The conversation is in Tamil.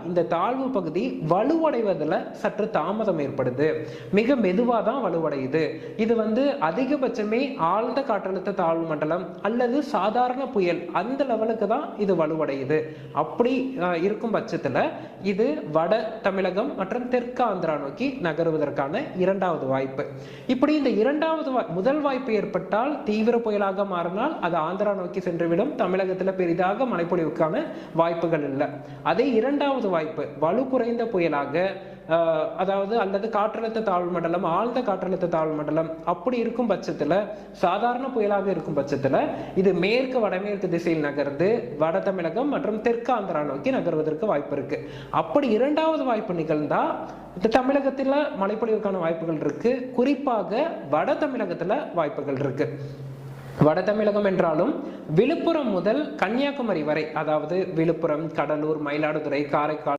இந்த தாழ்வு பகுதி வலுவடைவதில் சற்று தாமதம் ஏற்படுது, மிக மெதுவாக தான் வலுவடையுது. இது அதிகபட்சமே ஆழ்ந்த காற்றழுத்த தாழ்வு மண்டலம் அல்லது சாதாரண புயல் அந்த லெவலுக்கு தான் இது வலுவடையுது. அப்படி இருக்கும் பட்சத்தில் இது வட தமிழகம் மற்றும் தெற்கு ஆந்திரா நோக்கி நகருவதற்கான இரண்டாவது வாய்ப்பு. இப்படி இந்த முதல் வாய்ப்பு ஏற்பட்டால் தீவிர புயலாக மாறினால் அது ஆந்திரா நோக்கி சென்றுவிடும். தமிழகத்தில் பெரிதாக மழைப்பொழிவுக்கான வாய்ப்புகள் இல்லை. அதே இரண்டாவது வாய்ப்பு வலு குறைந்த புயலாக அல்லது காற்றழுத்த தாழ்வு மண்டலம், ஆழ்ந்த காற்றழுத்த தாழ்வு மண்டலம் அப்படி இருக்கும் பட்சத்தில், சாதாரண புயலாக இருக்கும் பட்சத்தில் இது மேற்கு வடமேற்கு திசையில் நகர்ந்து வட தமிழகம் மற்றும் தெற்கு ஆந்திரா நோக்கி நகர்வதற்கு வாய்ப்பு இருக்கு. அப்படி இரண்டாவது வாய்ப்பு நிகழ்ந்தா தமிழகத்தில் மழைப்பொழிவுக்கான வாய்ப்புகள் இருக்கு. குறிப்பாக வட தமிழகத்துல வாய்ப்புகள் இருக்கு. வட தமிழகம் என்றாலும் விழுப்புரம் முதல் கன்னியாகுமரி வரை, அதாவது விழுப்புரம், கடலூர், மயிலாடுதுறை, காரைக்கால்